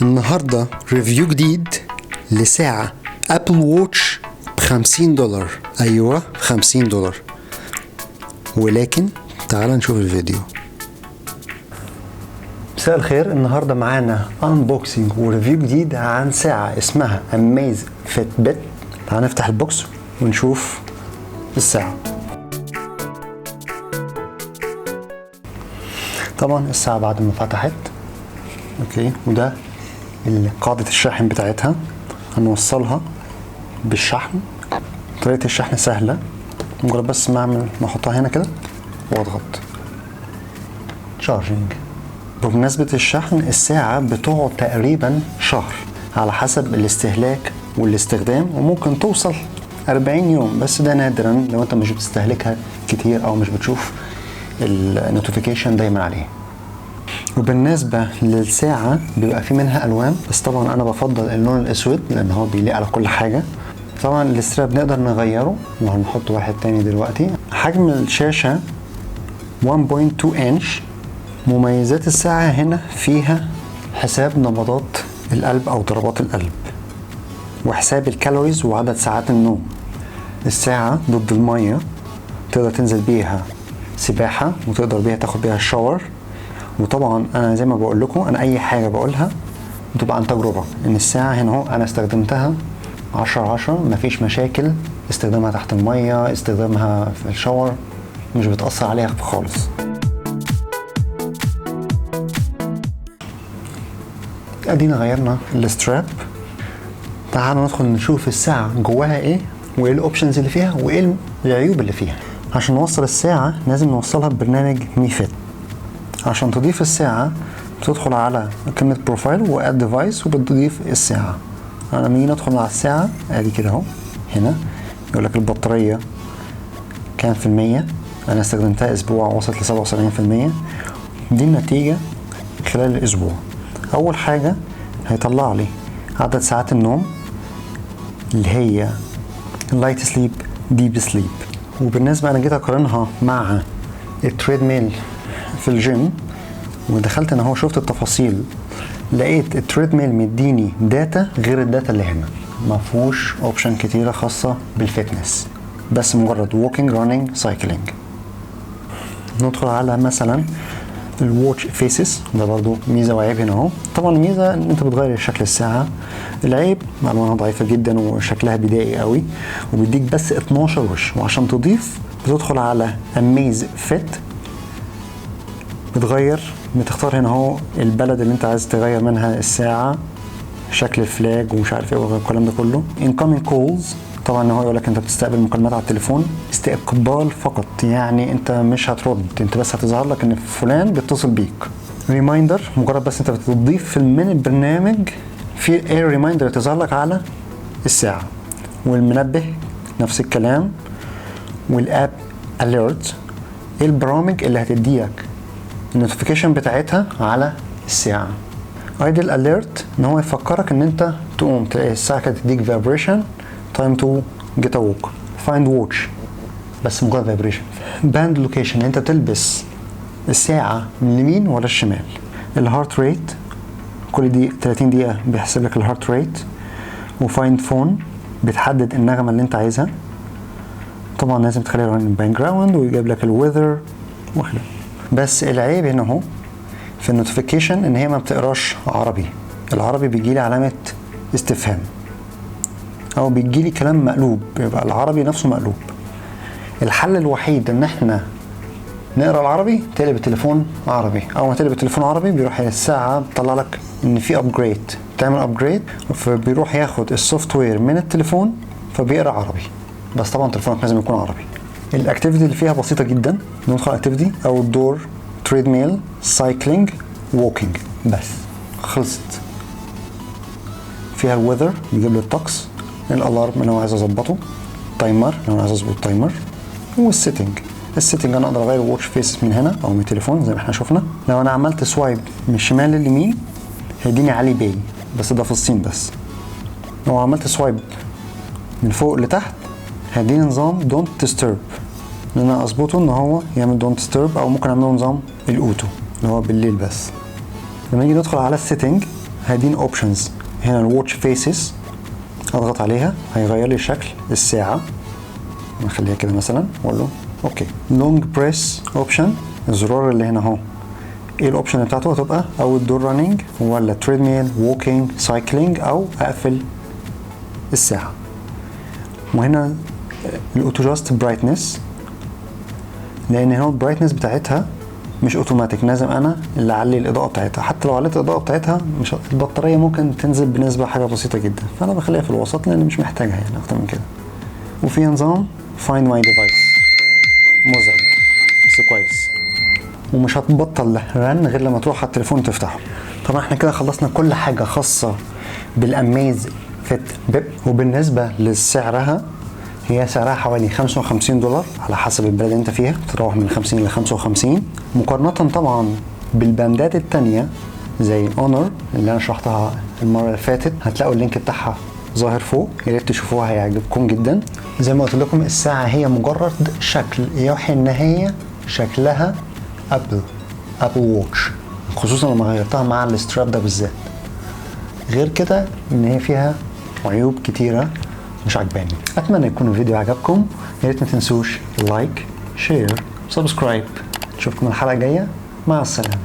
النهاردة ريفيو جديد لساعة أبل ووتش $50. أيوة $50. ولكن تعال نشوف الفيديو. مساء الخير. النهاردة معانا انبوكسنج وريفيو جديد عن ساعة اسمها Amazfit. تعال نفتح البوكس ونشوف الساعة. طبعا الساعة بعد ما فتحت اوكي، وده قاعدة الشاحن بتاعتها. هنوصلها بالشحن. طريقة الشحن سهلة، مجرد بس ما احطها هنا كده واضغط تشارجنج. بمناسبة الشحن، الساعة بتقعد تقريبا شهر على حسب الاستهلاك والاستخدام، وممكن توصل 40 يوم، بس ده نادرا لو انت مش بتستهلكها كتير او مش بتشوف النوتيفيكيشن دايما عليه. وبالنسبة للساعة بيبقى في منها ألوان، بس طبعا أنا بفضل اللون الأسود لأن هو بيليق على كل حاجة. طبعا الاستراب نقدر نغيره وهنحط واحد تاني دلوقتي. حجم الشاشة 1.2 إنش. مميزات الساعة هنا فيها حساب نبضات القلب أو ضربات القلب، وحساب الكالوريز وعدد ساعات النوم. الساعة ضد المية، تقدر تنزل بيها سباحة وتقدر بيها تاخد بيها الشاور. وطبعا انا زي ما بقول لكم، انا اي حاجه بقولها بتبقى عن تجربه. ان الساعه هنا اهو انا استخدمتها 10/10، مفيش مشاكل. استخدامها تحت الميه، استخدامها في الشاور، مش بتاثر عليها خالص. ادينا غيرنا الستراب. تعالوا ندخل نشوف الساعه جواها ايه، وايه الاوبشنز اللي فيها، وايه العيوب اللي فيها. عشان نوصل الساعه لازم نوصلها ببرنامج مي فيت. عشان تضيف الساعة بتدخل على كلمة بروفايل واد ديفايس وبتضيف الساعة. انا لما ندخل على الساعة ادي كده اهو، هنا يقول لك البطارية كام في المية. انا استخدمتها اسبوع وصلت ل 77%. دي النتيجة خلال الاسبوع. اول حاجة هيطلع لي عدد ساعات النوم اللي هي لايت سليب، ديب سليب. وبالنسبة انا جيت اقارنها مع التريد ميل في الجيم، ودخلت انا هو شفت التفاصيل، لقيت التريد ميل مديني داتا غير الداتا اللي هنا. ما فيهوش اوبشن كتيره خاصه بالفتنس، بس مجرد ووكينج، رانينج، سايكلينج. ندخل على مثلا الواتش فيسز، ده برضو ميزه وعيب هنا اهو. طبعا الميزه ان انت بتغير شكل الساعه، العيب الوانها ضعيفه جدا وشكلها بدائي قوي، وبيديك بس 12 وش. وعشان تضيف بتدخل على Amazfit، بتختار هنا اهو البلد اللي انت عايز تغير منها الساعة، شكل الفلاج ومش عارف ايه والكلام ده كله. incoming calls، طبعا هو يقول لك انت بتستقبل مكالمات على التليفون استقبال فقط، يعني انت مش هترد، انت بس هتظهر لك ان فلان بيتصل بيك. ريمايندر، مجرد بس انت بتضيف من البرنامج في اير ريمايندر تظهر لك على الساعة. والمنبه نفس الكلام. والاب اليرت، ايه البرامج اللي هتديك النوتيفيكيشن بتاعتها على الساعة. ايدل اليرت، ان هو يفكرك ان انت تقوم، تلاقي الساعة كده تديك فايبريشن، تايم تو جيت اوك. فايند واتش، بس مجرد فايبريشن. باند لوكيشن، انت تلبس الساعة من اليمين ولا الشمال. الهارت ريت، كل دي 30 دقيقة بيحسب لك الهارت ريت. وفايند فون، بتحدد النغمة اللي انت عايزها. طبعا لازم تخليها رانينج باك جراوند، ويجيب لك الويذر وكده. بس العيب هنا اهو في النوتيفيكيشن ان هي ما بتقراش عربي. العربي بيجي لي علامه استفهام، او بيجي لي كلام مقلوب، يبقى العربي نفسه مقلوب. الحل الوحيد ان احنا نقرا العربي، تقلب التليفون عربي. اول ما تقلب التليفون عربي بيروح الساعه بتطلع لك ان في ابجريد، تعمل ابجريد، فبيروح ياخد السوفت وير من التليفون فبيقرا عربي. بس طبعا تليفونك لازم يكون عربي. الاكتيفيتي اللي فيها بسيطه جدا. ندخل اكتيفيتي او الدور، تريد ميل، سايكلينج، ووكينج، بس خلصت. فيها الويذر، بيجيب لي الطقس، الالارم اللي انا عايز اظبطه، تايمر لو انا عايز اظبط تايمر، والسيتنج. السيتنج انا اقدر اغير واتش فيس من هنا او من التليفون زي ما احنا شفنا. لو انا عملت سوايب من الشمال لليمين هيديني علي باي، بس ده في الصين بس. لو عملت سوايب من فوق لتحت هيديني نظام دونت ديسترب، ان انا اظبطه ان هو يعمل دونت ديسترب، او ممكن اعمله نظام الاوتو اللي هو بالليل بس. لما نيجي ندخل على السيتنج هادين اوبشنز. هنا الواتش فيسز، اضغط عليها هيغير لي شكل الساعه، نخليها كده مثلا واقول له اوكي. لونج بريس اوبشن، الزرار اللي هنا اهو، ايه الاوبشن بتاعته؟ هتبقى او الدور رانينج ولا تريدميل، ووكينج، سايكلينج، او اقفل الساعه. وهنا الاوتو جاست برايتنس، لان هنا البرايتنس بتاعتها مش اوتوماتيك، لازم انا اللي اعلي الاضاءه بتاعتها. حتى لو عليت الاضاءه بتاعتها مش البطاريه ممكن تنزل بنسبه حاجه بسيطه جدا، فانا بخليها في الوسط لان مش محتاجها يعني اكتر من كده. وفيها نظام فايند ماي ديفايس، مزعج بس كويس، ومش هتبطل رن غير لما تروح على التليفون تفتحه. طبعا احنا كده خلصنا كل حاجه خاصه بالاميز فيت بيب. وبالنسبه لسعرها، هي سعرها حوالي $55 على حسب البلد اللي انت فيها، بتتراوح من 50 ل 55، مقارنة طبعا بالبراندات التانية زي اونر اللي انا شرحتها المرة اللي فاتت. هتلاقوا اللينك بتاعها ظاهر فوق، يا ريت تشوفوها هيعجبكم جدا. زي ما قلت لكم الساعة هي مجرد شكل يوحي ان هي شكلها ابل واتش، خصوصا لما غيرتها مع الستراب ده بالذات. غير كده ان هي فيها عيوب كتيرة مش عجباني. اتمنى يكون الفيديو عجبكم، يا ريت ما تنسوش لايك، شير، سبسكرايب. نشوفكم الحلقه الجايه، مع السلامه.